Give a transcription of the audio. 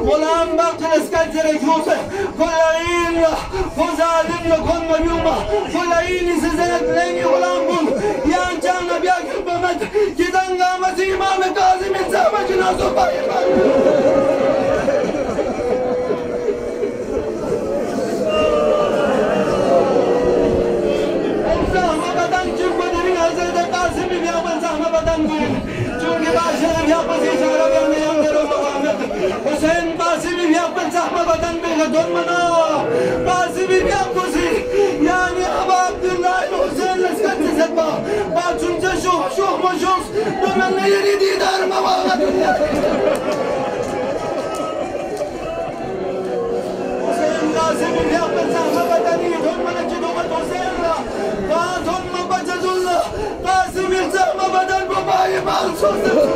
غلام باقي نسكت زريك موسى كل عين وزالم لكم اليوم فلاين سزنت لين غلام يا جانا بياك بمت كدن قامت إمام كاظم سامجنا صبايا Hüseyin Basimi yapın zahme vatan beyle donmana Basimi yapısı yani Aba Abdullah Hüseyin leskatı setma Batınca şuh moşuz Dömenle yeri didarıma bağla Hüseyin Basimi yapın zahme vatani donmana ki domat Hüseyin'la Batınma bacazullah Basimi zahme vatan babayı mahsusuz